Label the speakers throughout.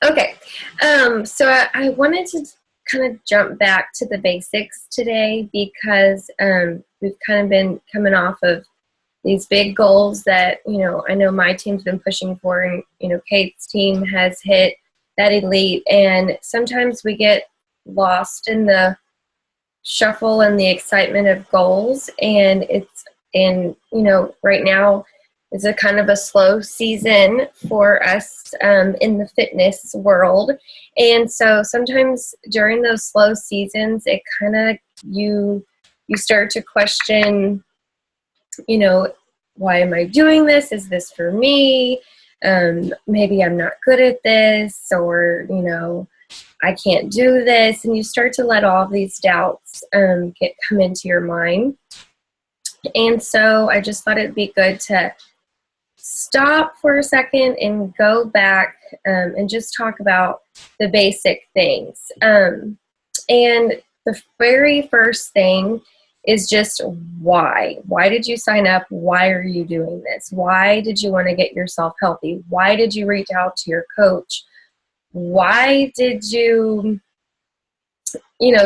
Speaker 1: Okay, so I wanted to kind of jump back to the basics today because we've kind of been coming off of these big goals that, I know my team's been pushing for, and, Kate's team has hit that elite, and sometimes we get lost in the shuffle and the excitement of goals, and right now is a kind of a slow season for us in the fitness world. And so sometimes during those slow seasons, it kind of, you start to question, why am I doing this? Is this for me? Maybe I'm not good at this, or, I can't do this. And you start to let all of these doubts come into your mind. And so I just thought it'd be good to stop for a second and go back and just talk about the basic things. And the very first thing is just why. Why did you sign up? Why are you doing this? Why did you want to get yourself healthy? Why did you reach out to your coach? Why did you,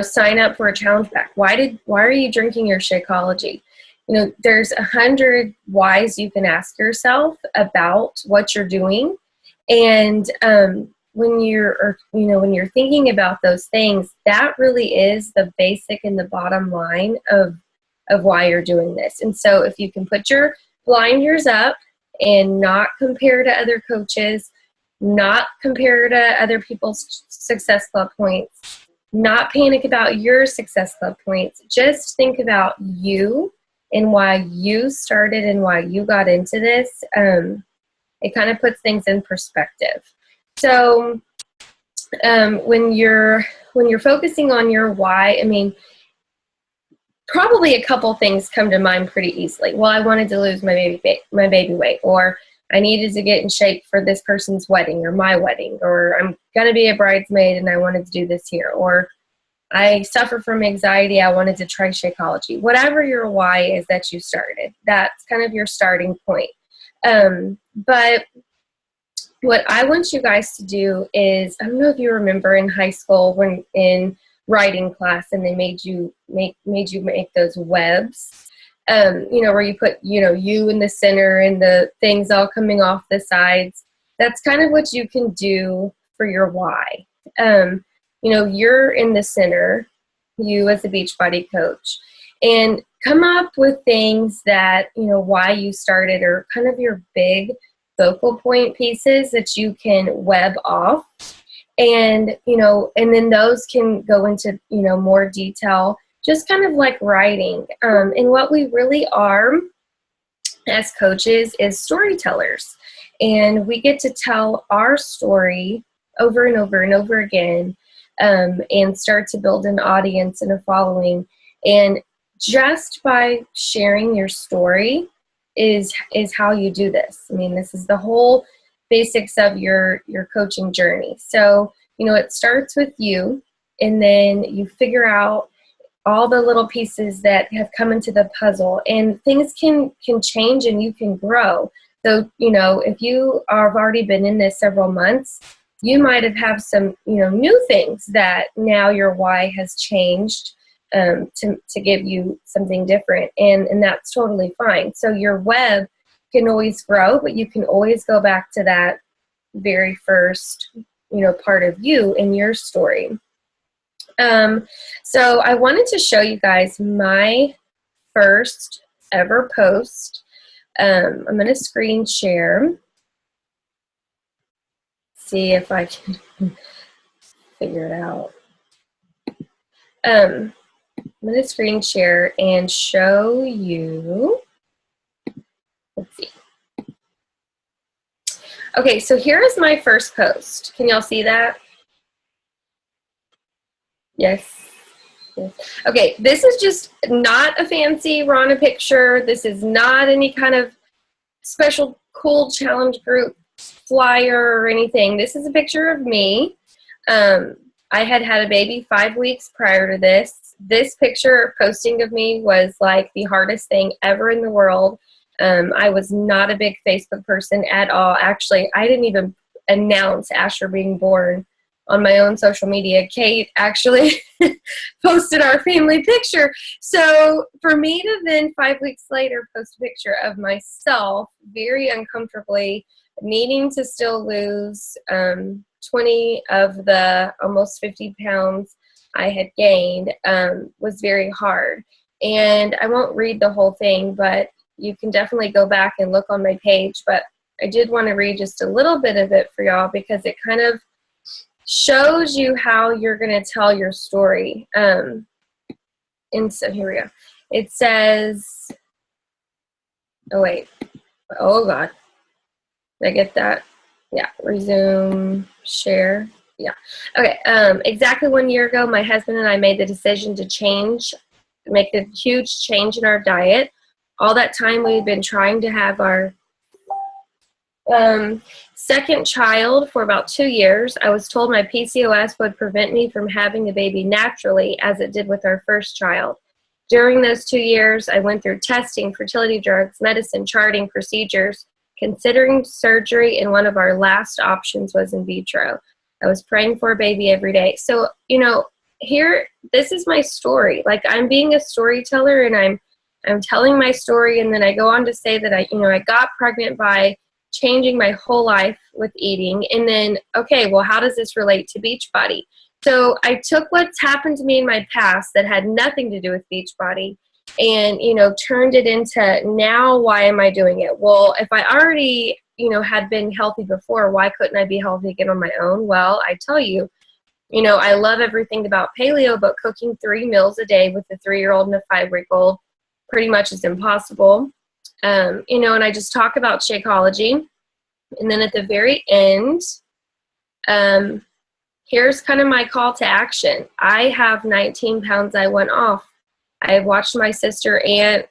Speaker 1: sign up for a challenge pack? Why are you drinking your Shakeology? There's 100 whys you can ask yourself about what you're doing. And when you're thinking about those things, that really is the basic and the bottom line of why you're doing this. And so if you can put your blinders up and not compare to other coaches, not compare to other people's Success Club points, not panic about your Success Club points, just think about you and why you started and why you got into this, it kind of puts things in perspective. So when you're focusing on your why, probably a couple things come to mind pretty easily. Well, I wanted to lose my baby weight, or I needed to get in shape for this person's wedding or my wedding, or I'm going to be a bridesmaid and I wanted to do this here, or I suffer from anxiety, I wanted to try Shakeology. Whatever your why is that you started, that's kind of your starting point. But what I want you guys to do is, I don't know if you remember in high school when in writing class and they made you make those webs, where you put, you in the center and the things all coming off the sides. That's kind of what you can do for your why. You're in the center, you as a Beachbody coach, and come up with things that, why you started, or kind of your big focal point pieces that you can web off. And, and then those can go into, more detail, just kind of like writing. And what we really are as coaches is storytellers. And we get to tell our story over and over and over again, and start to build an audience and a following. And just by sharing your story is how you do this. This is the whole basics of your coaching journey. So, it starts with you, and then you figure out all the little pieces that have come into the puzzle, and things can change and you can grow. So, if you have already been in this several months, you might have some, new things that now your why has changed to give you something different, and that's totally fine. So your web can always grow, but you can always go back to that very first, part of you and your story. So I wanted to show you guys my first ever post. I'm going to screen share. See if I can figure it out. I'm going to screen share and show you. Let's see. Okay, so here is my first post. Can y'all see that? Yes. Okay, this is just not a fancy Rana picture. This is not any kind of special cool challenge group flyer or anything. This is a picture of me. I had a baby 5 weeks prior to this. This picture posting of me was like the hardest thing ever in the world. I was not a big Facebook person at all. Actually, I didn't even announce Asher being born on my own social media. Kate actually posted our family picture. So for me to then 5 weeks later post a picture of myself very uncomfortably needing to still lose 20 of the almost 50 pounds I had gained was very hard. And I won't read the whole thing, but you can definitely go back and look on my page. But I did want to read just a little bit of it for y'all because it kind of shows you how you're going to tell your story. And so here we go. It says, oh wait, oh God, did I get that? Yeah, resume, share. Yeah. Okay. Exactly 1 year ago, my husband and I made the decision to make a huge change in our diet. All that time we had been trying to have our second child for about 2 years. I was told my PCOS would prevent me from having a baby naturally as it did with our first child. During those 2 years, I went through testing, fertility drugs, medicine, charting, procedures, considering surgery, and one of our last options was in vitro. I was praying for a baby every day. So, here, this is my story. Like, I'm being a storyteller, and I'm telling my story, and then I go on to say that I got pregnant by changing my whole life with eating. And then, okay, well, how does this relate to Beachbody? So I took what's happened to me in my past that had nothing to do with Beachbody and, turned it into now, why am I doing it? Well, if I already, had been healthy before, why couldn't I be healthy again on my own? Well, I tell you, I love everything about paleo, but cooking 3 meals a day with a 3-year-old and a 5-week-old pretty much is impossible. And I just talk about Shakeology. And then at the very end, here's kind of my call to action. I have 19 pounds I went off. I watched my sister aunt,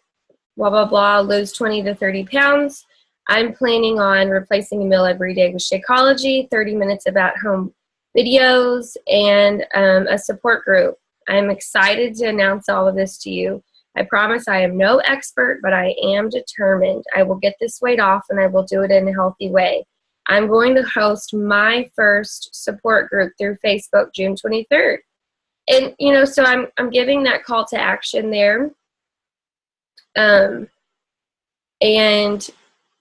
Speaker 1: blah, blah, blah, lose 20 to 30 pounds. I'm planning on replacing a meal every day with Shakeology, 30 minutes of at-home videos, and a support group. I'm excited to announce all of this to you. I promise I am no expert, but I am determined. I will get this weight off, and I will do it in a healthy way. I'm going to host my first support group through Facebook June 23rd. And, so I'm giving that call to action there. And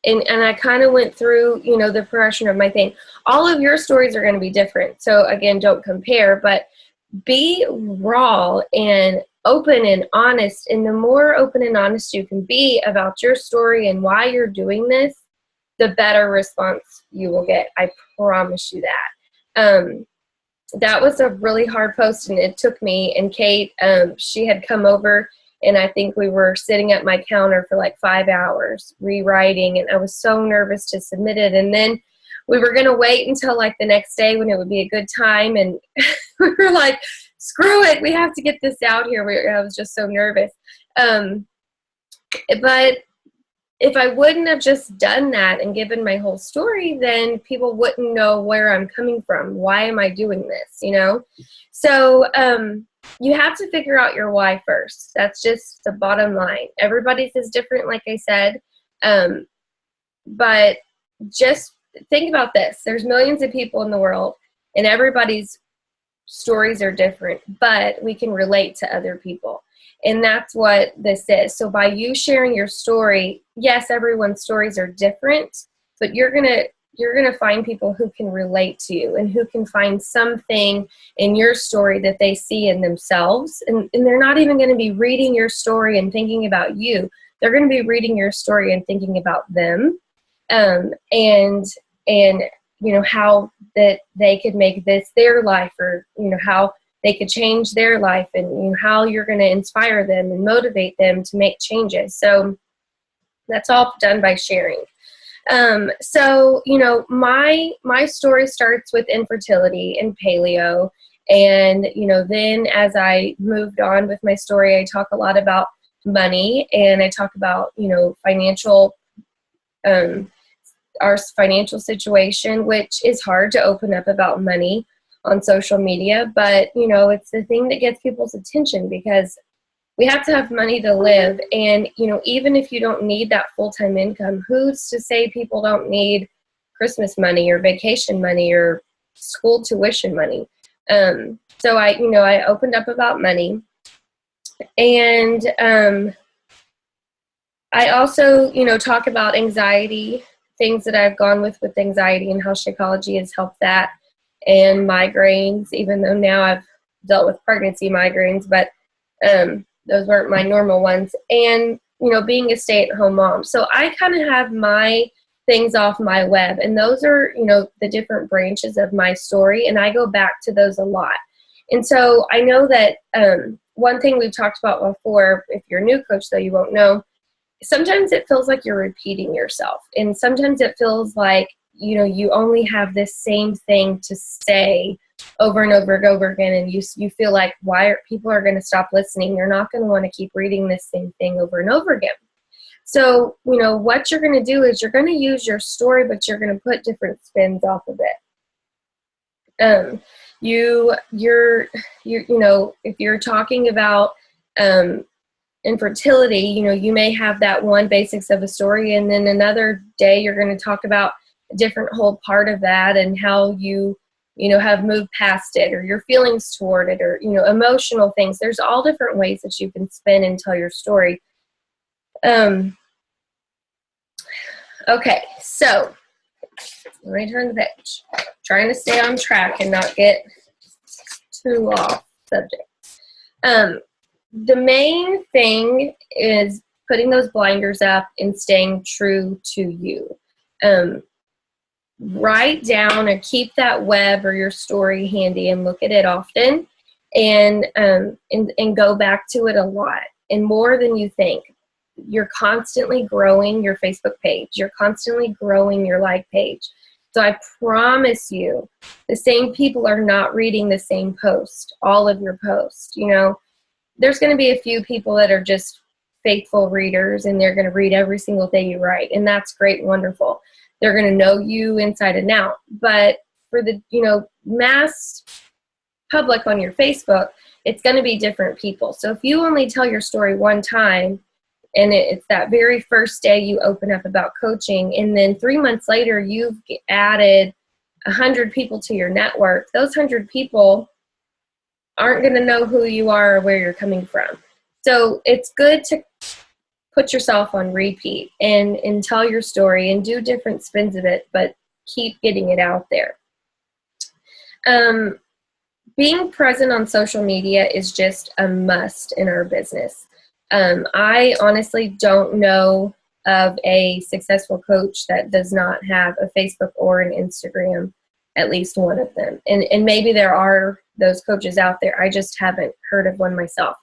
Speaker 1: I kind of went through, the progression of my thing. All of your stories are going to be different. So again, don't compare, but be raw and open and honest. And the more open and honest you can be about your story and why you're doing this, the better response you will get. I promise you that. That was a really hard post, and it took me and Kate, she had come over, and I think we were sitting at my counter for like 5 hours rewriting, and I was so nervous to submit it. And then we were going to wait until like the next day when it would be a good time, and we were like, screw it, we have to get this out here. I was just so nervous. But if I wouldn't have just done that and given my whole story, then people wouldn't know where I'm coming from. Why am I doing this, So you have to figure out your why first. That's just the bottom line. Everybody's is different, like I said. But just think about this. There's millions of people in the world, and everybody's stories are different, but we can relate to other people. And that's what this is. So by you sharing your story, yes, everyone's stories are different, but you're gonna find people who can relate to you and who can find something in your story that they see in themselves. And they're not even going to be reading your story and thinking about you. They're going to be reading your story and thinking about them, and how that they could make this their life, or how they could change their life, and how you're going to inspire them and motivate them to make changes. So that's all done by sharing. So my story starts with infertility and paleo. And, then as I moved on with my story, I talk a lot about money, and I talk about, our financial situation, which is hard to open up about money on social media, but it's the thing that gets people's attention, because we have to have money to live. And even if you don't need that full-time income, who's to say people don't need Christmas money or vacation money or school tuition money. So I opened up about money, and I also, talk about anxiety, things that I've gone with anxiety and how Shakeology has helped that, and migraines, even though now I've dealt with pregnancy migraines, but those weren't my normal ones, and, being a stay-at-home mom. So I kind of have my things off my web, and those are, the different branches of my story, and I go back to those a lot. And so I know that one thing we've talked about before, if you're a new coach, though, you won't know, sometimes it feels like you're repeating yourself. And sometimes it feels like, you only have this same thing to say over and over and over again. And you feel like, people are going to stop listening? They're not going to want to keep reading this same thing over and over again. So, what you're going to do is you're going to use your story, but you're going to put different spins off of it. If you're talking about infertility, you may have that one basics of a story, and then another day you're going to talk about a different whole part of that and how you have moved past it, or your feelings toward it, or emotional things. There's all different ways that you can spin and tell your story. Okay, so let me turn the page. Trying to stay on track and not get too off subject. The main thing is putting those blinders up and staying true to you. Write down or keep that web or your story handy and look at it often, and go back to it a lot and more than you think. You're constantly growing your Facebook page. You're constantly growing your like page. So I promise you, the same people are not reading the same post, all of your posts. There's going to be a few people that are just faithful readers, and they're going to read every single thing you write, and that's great and wonderful. They're going to know you inside and out. But for the mass public on your Facebook, it's going to be different people. So if you only tell your story one time, and it's that very first day you open up about coaching, and then 3 months later you've added 100 people to your network, those 100 people aren't going to know who you are or where you're coming from. So it's good to put yourself on repeat and tell your story and do different spins of it, but keep getting it out there. Being present on social media is just a must in our business. I honestly don't know of a successful coach that does not have a Facebook or an Instagram, at least one of them. And maybe there are those coaches out there. I just haven't heard of one myself.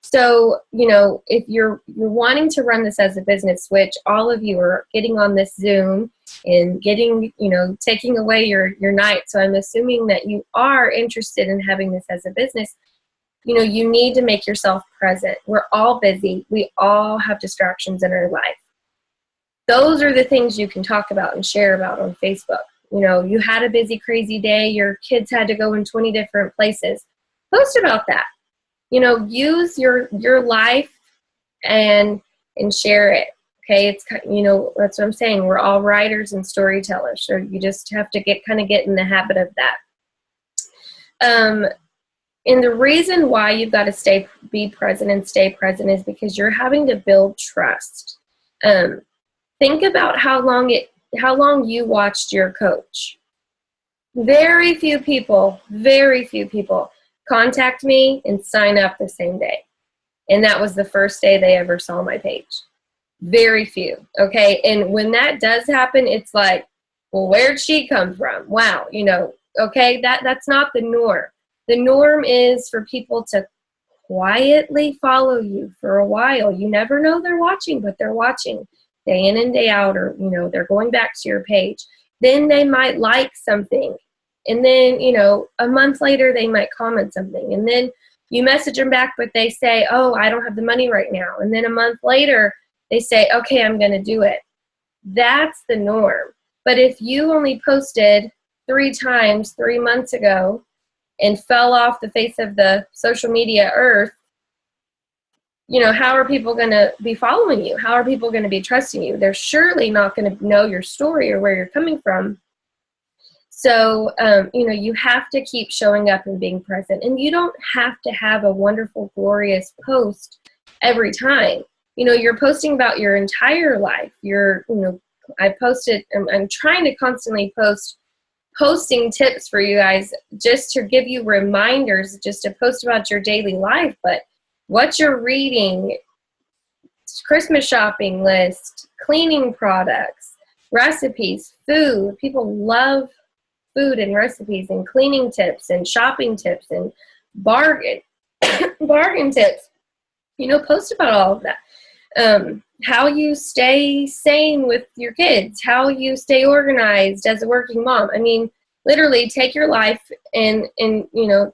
Speaker 1: So, if you're wanting to run this as a business, which all of you are getting on this Zoom and getting, taking away your night. So I'm assuming that you are interested in having this as a business. You need to make yourself present. We're all busy. We all have distractions in our life. Those are the things you can talk about and share about on Facebook. You had a busy, crazy day. Your kids had to go in 20 different places. Post about that. Use your life and share it. Okay, it's that's what I'm saying. We're all writers and storytellers, so you just have to get in the habit of that. And the reason why you've got to be present and stay present is because you're having to build trust. Think about how long you watched your coach. Very few people contact me and sign up the same day. And that was the first day they ever saw my page. Very few. Okay. And when that does happen, it's like, well, where'd she come from? Wow. Okay. That's not the norm. The norm is for people to quietly follow you for a while. You never know they're watching, but they're watching day in and day out, or, they're going back to your page. Then they might like something. And then, a month later, they might comment something. And then you message them back, but they say, oh, I don't have the money right now. And then a month later, they say, okay, I'm going to do it. That's the norm. But if you only posted 3 times 3 months ago and fell off the face of the social media earth, how are people going to be following you? How are people going to be trusting you? They're surely not going to know your story or where you're coming from So, you have to keep showing up and being present. And you don't have to have a wonderful, glorious post every time. You're posting about your entire life. I'm trying to constantly posting tips for you guys just to give you reminders, just to post about your daily life, but what you're reading, Christmas shopping list, cleaning products, recipes, food. People love food and recipes and cleaning tips and shopping tips and bargain tips. Post about all of that. How you stay sane with your kids, how you stay organized as a working mom. I mean, literally take your life and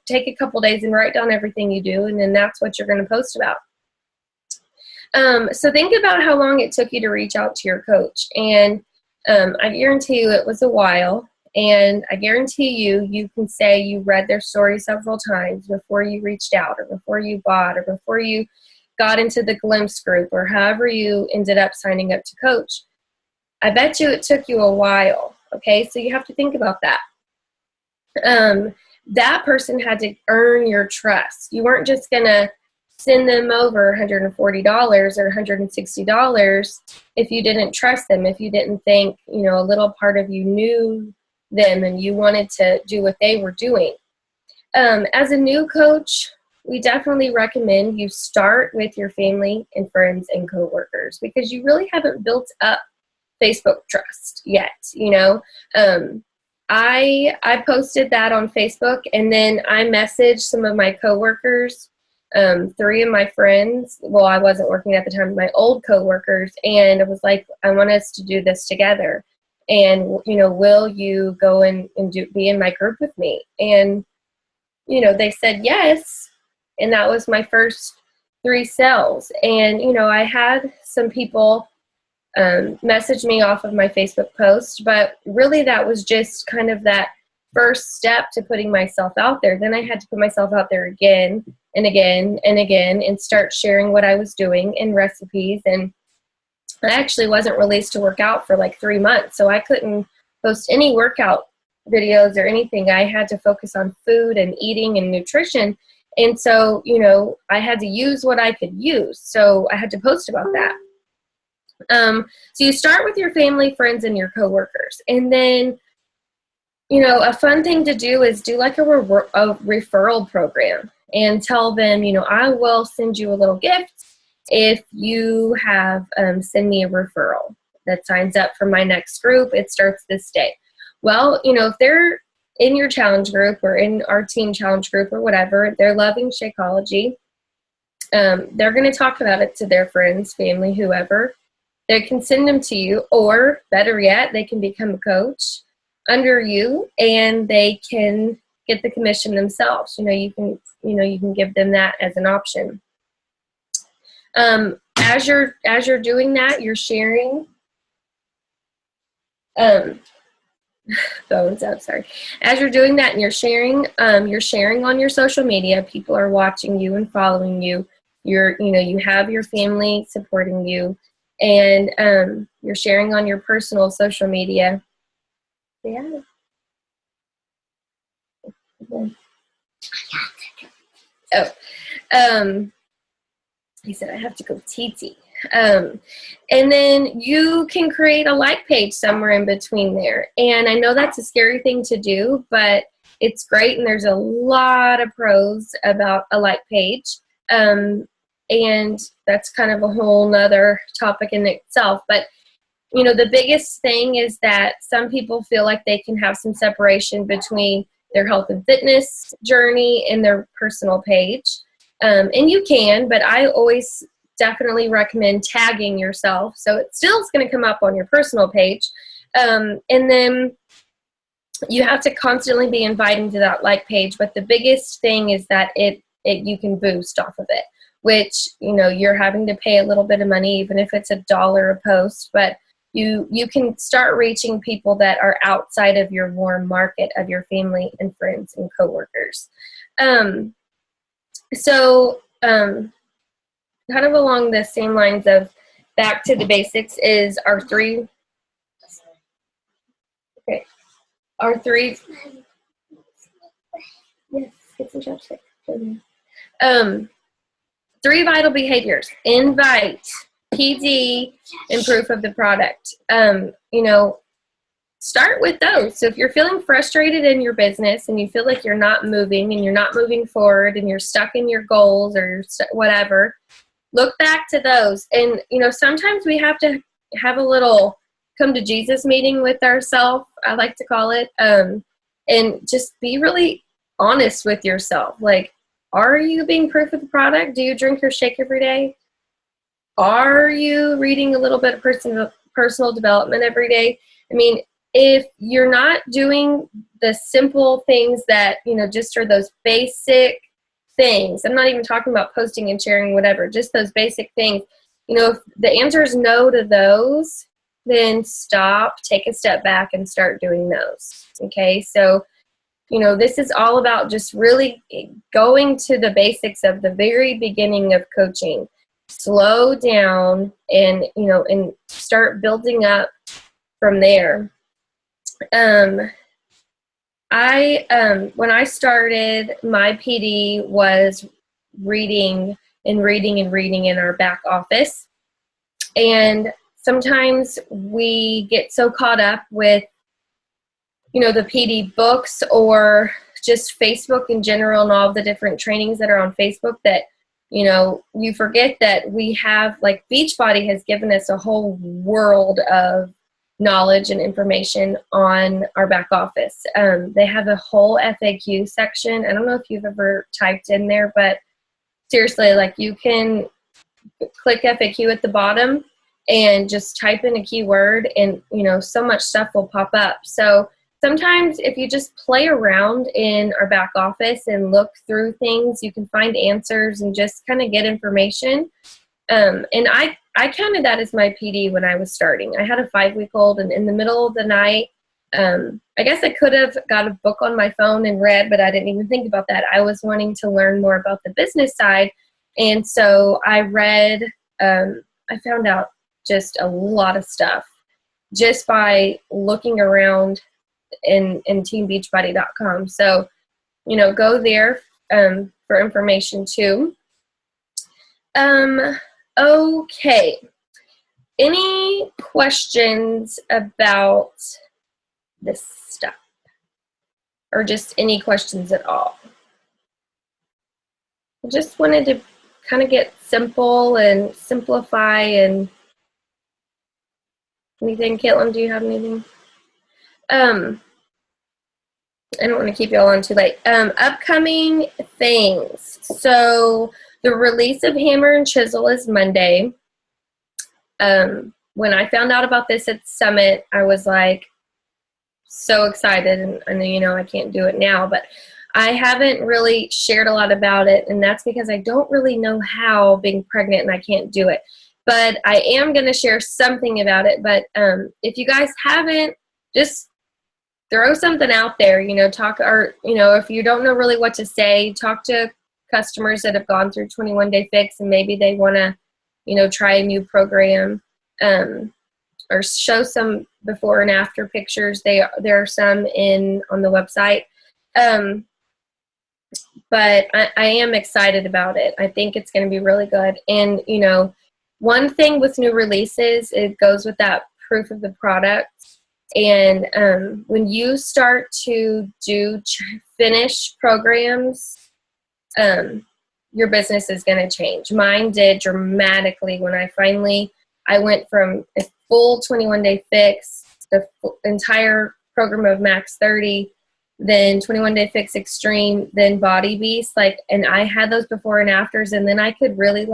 Speaker 1: take a couple days and write down everything you do, and then that's what you're going to post about. So think about how long it took you to reach out to your coach. And I guarantee you it was a while. And I guarantee you can say you read their story several times before you reached out, or before you bought, or before you got into the Glimpse group, or however you ended up signing up to coach. I bet you it took you a while. Okay, so you have to think about that. That person had to earn your trust. You weren't just going to send them over $140 or $160 if you didn't trust them, if you didn't think, a little part of you knew them and you wanted to do what they were doing. As a new coach, we definitely recommend you start with your family and friends and coworkers, because you really haven't built up Facebook trust yet. I posted that on Facebook, and then I messaged some of my coworkers, 3 of my friends. Well, I wasn't working at the time, my old coworkers, and I was like, I want us to do this together. And, will you go and be in my group with me? And, they said yes. And that was my first 3 sales. And, I had some people message me off of my Facebook post, but really that was just kind of that first step to putting myself out there. Then I had to put myself out there again and again and again and start sharing what I was doing in recipes. And I actually wasn't released to work out for like 3 months, so I couldn't post any workout videos or anything. I had to focus on food and eating and nutrition. And so, I had to use what I could use. So I had to post about that. So you start with your family, friends, and your coworkers. And then, a fun thing to do is do like a referral program and tell them, I will send you a little gift if you have send me a referral that signs up for my next group. It starts this day. Well, if they're in your challenge group or in our team challenge group or whatever, they're loving Shakeology. They're going to talk about it to their friends, family, whoever. They can send them to you, or better yet, they can become a coach under you, and they can get the commission themselves. You can give them that as an option. As you're doing that, you're sharing. Phones up, sorry. As you're doing that and you're sharing on your social media. People are watching you and following you. You have your family supporting you, and you're sharing on your personal social media. Yeah. Oh, he said I have to go TT. And then you can create a like page somewhere in between there. And I know that's a scary thing to do, but it's great. And there's a lot of pros about a like page. And that's kind of a whole nother topic in itself. But, the biggest thing is that some people feel like they can have some separation between their health and fitness journey and their personal page. And you can, but I always definitely recommend tagging yourself. So it still is going to come up on your personal page. And then you have to constantly be inviting to that like page. But the biggest thing is that you can boost off of it, which, you're having to pay a little bit of money, even if it's $1 a post. But you can start reaching people that are outside of your warm market of your family and friends and coworkers. So kind of along the same lines of back to the basics is our 3. Okay. Our three, yes, get some chopstick. Three vital behaviors: invite, PD, and proof of the product. Start with those. So if you're feeling frustrated in your business and you feel like you're not moving and you're not moving forward and you're stuck in your goals or whatever, look back to those. And, sometimes we have to have a little come to Jesus meeting with ourselves, I like to call it, and just be really honest with yourself. Like, are you being proof of the product? Do you drink your shake every day? Are you reading a little bit of personal development every day? I mean, if you're not doing the simple things that, just are those basic things, I'm not even talking about posting and sharing, whatever, just those basic things. If the answer is no to those, then stop, take a step back, and start doing those. Okay, so, this is all about just really going to the basics of the very beginning of coaching. Slow down and, and start building up from there. When I started, my PD was reading in our back office. And sometimes we get so caught up with, the PD books or just Facebook in general and all of the different trainings that are on Facebook that, you forget that we have, like, Beachbody has given us a whole world of knowledge and information on our back office. They have a whole FAQ section. I don't know if you've ever typed in there, but seriously, like, you can click FAQ at the bottom and just type in a keyword and, so much stuff will pop up. So sometimes if you just play around in our back office and look through things, you can find answers and just kind of get information. And I counted that as my PD when I was starting. I had a 5-week-old, and in the middle of the night, I guess I could have got a book on my phone and read, but I didn't even think about that. I was wanting to learn more about the business side. And so I read, I found out just a lot of stuff just by looking around in teambeachbody.com. So, go there for information too. Okay. Any questions about this stuff? Or just any questions at all? I just wanted to kind of get simple and simplify. And anything, Caitlin, do you have anything? I don't want to keep you all on too late. Upcoming things. So the release of Hammer and Chisel is Monday. When I found out about this at Summit, I was like so excited, and I know I can't do it now, but I haven't really shared a lot about it, and that's because I don't really know how, being pregnant, and I can't do it. But I am going to share something about it. But if you guys haven't, just throw something out there, talk, or, if you don't know really what to say, talk to customers that have gone through 21 Day Fix and maybe they want to, try a new program, or show some before and after pictures. There are some on the website. But I am excited about it. I think it's going to be really good. And, one thing with new releases, it goes with that proof of the product. And when you start to do finish programs, your business is going to change. Mine did dramatically when I went from a full 21 Day Fix, the entire program of Max 30, then 21 Day Fix Extreme, then Body Beast, and I had those before and afters, and then I could really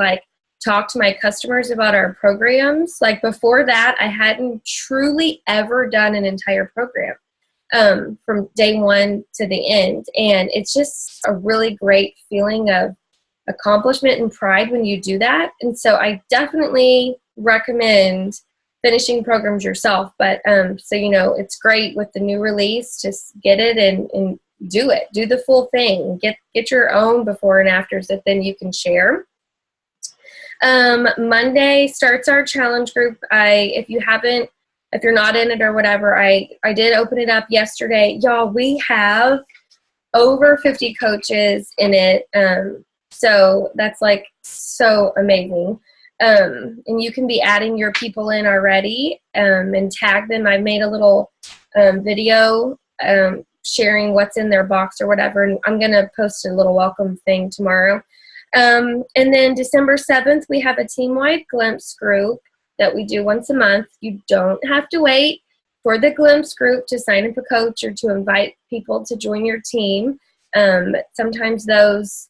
Speaker 1: talk to my customers about our programs. Before that, I hadn't truly ever done an entire program from day one to the end. And it's just a really great feeling of accomplishment and pride when you do that. And so I definitely recommend finishing programs yourself. But it's great with the new release. Just get it and do it. Do the full thing. Get your own before and afters that then you can share. Monday starts our challenge group. If you haven't if you're not in it or whatever, I did open it up yesterday. Y'all, we have over 50 coaches in it. So that's like so amazing. And you can be adding your people in already and tag them. I made a little video sharing what's in their box or whatever, and I'm going to post a little welcome thing tomorrow. And then December 7th, we have a team-wide glimpse group that we do once a month. You don't have to wait for the glimpse group to sign up a coach or to invite people to join your team. Sometimes those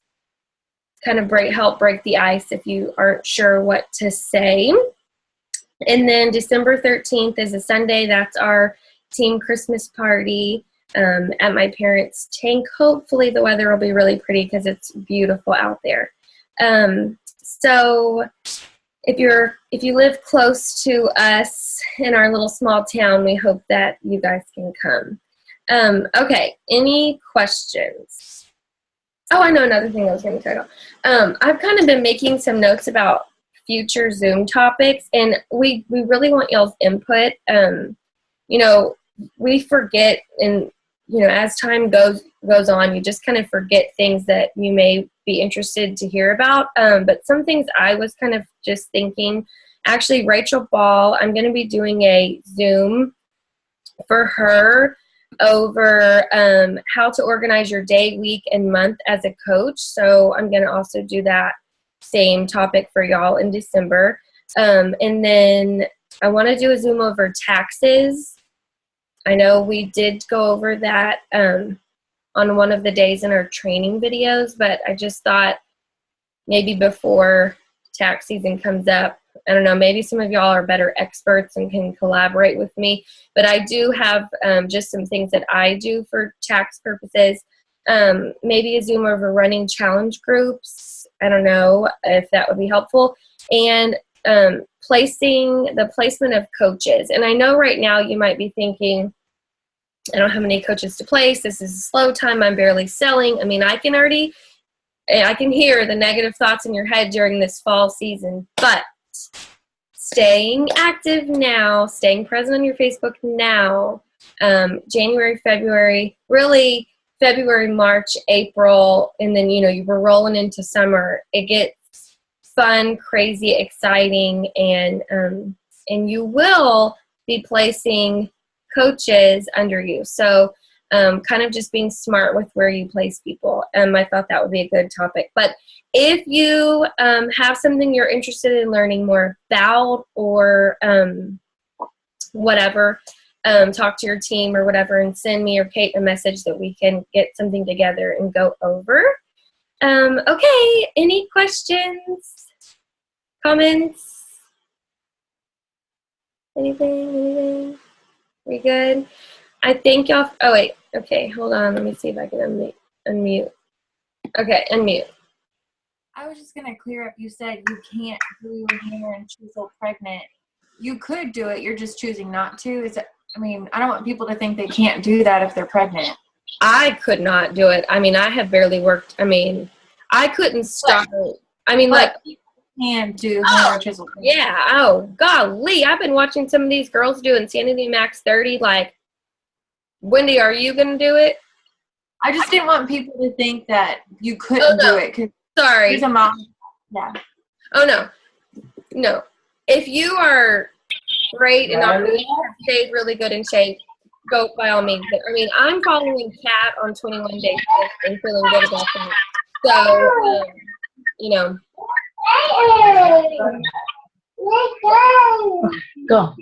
Speaker 1: kind of help break the ice if you aren't sure what to say. And then December 13th is a Sunday. That's our team Christmas party at my parents' tank. Hopefully the weather will be really pretty because it's beautiful out there. So if you live close to us in our little small town, we hope that you guys can come. Okay, any questions? Oh, I know another thing I was going to talk about. I've kind of been making some notes about future Zoom topics, and we really want y'all's input. We forget, and as time goes on, you just kind of forget things that you may be interested to hear about. But some things I was kind of just thinking. Actually, Rachel Ball, I'm going to be doing a Zoom for her over how to organize your day, week, and month as a coach. So I'm going to also do that same topic for y'all in December. And then I want to do a Zoom over taxes. I know we did go over that on one of the days in our training videos, but I just thought maybe before tax season comes up, I don't know, maybe some of y'all are better experts and can collaborate with me, but I do have just some things that I do for tax purposes. Maybe a Zoom over running challenge groups. I don't know if that would be helpful. And the placement of coaches. And I know right now you might be thinking, I don't have any coaches to place. This is a slow time. I'm barely selling. I mean, I can hear the negative thoughts in your head during this fall season, but staying active now, staying present on your Facebook now, January, February, really February, March, April, and then, you were rolling into summer. It gets fun, crazy, exciting, and you will be placing coaches under you. So kind of just being smart with where you place people. I thought that would be a good topic. But if you have something you're interested in learning more about or whatever, talk to your team or whatever and send me or Kate a message that we can get something together and go over. Okay, any questions, comments, anything? We good? I think y'all, oh wait, okay, hold on, let me see if I can unmute. Okay, unmute.
Speaker 2: I was just going to clear up, you said you can't do hair and chisel pregnant. You could do it, you're just choosing not to. I don't want people to think they can't do that if they're pregnant.
Speaker 1: I could not do it. I mean, I have barely worked. I mean, I couldn't start.
Speaker 2: People can do hair and chisel pregnant.
Speaker 1: Yeah, oh, golly. I've been watching some of these girls do Insanity Max 30. Like, Wendy, are you going to do it?
Speaker 2: I just didn't want people to think that you couldn't do it. 'Cause
Speaker 1: sorry.
Speaker 2: There's a mom. Yeah.
Speaker 1: Oh, no. If you are great and have stayed really good in shape, go by all means. But, I mean, I'm following Kat on 21 Days and feeling good about that. So,
Speaker 3: Go.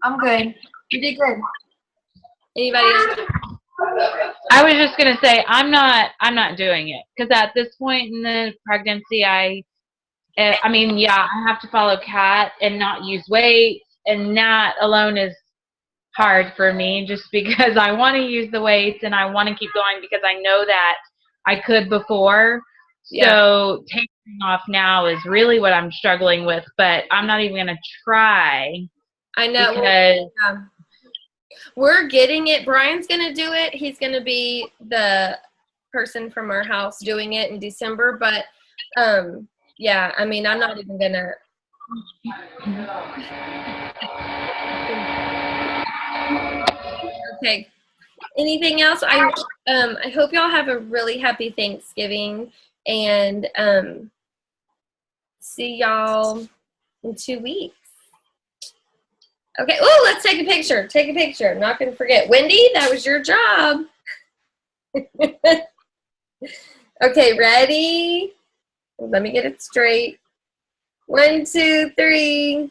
Speaker 2: I'm good. You did good.
Speaker 1: Anybody else?
Speaker 3: I was just gonna say I'm not doing it because at this point in the pregnancy, I have to follow Kat and not use weights, and that alone is hard for me just because I want to use the weights and I want to keep going because I know that I could before. Yeah. So tapering off now is really what I'm struggling with, but I'm not even gonna try.
Speaker 1: I know because we're getting it. Brian's gonna do it. He's gonna be the person from our house doing it in December. But yeah, I mean, I'm not even gonna. Okay. Anything else? I hope y'all have a really happy Thanksgiving, and see y'all in 2 weeks. Okay. Oh, let's take a picture. Take a picture. I'm not going to forget. Wendy, that was your job. Okay, ready? Let me get it straight. 1, 2, 3.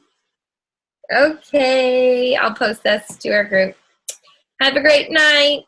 Speaker 1: Okay, I'll post this to our group. Have a great night.